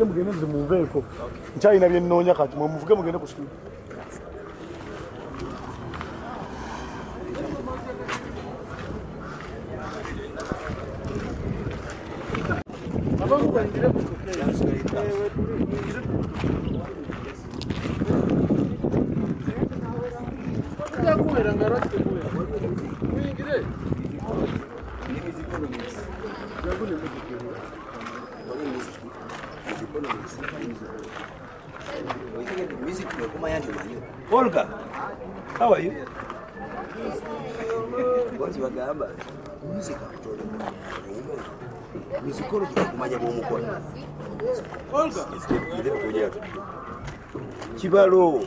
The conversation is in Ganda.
mugende zimuveeko nkyalina bye nnoonya kati muvuge mugende ku studio. Olga, how are you? What's your gamba? Music. Musicology kumanya bw'omukola. Olga, Kibalo.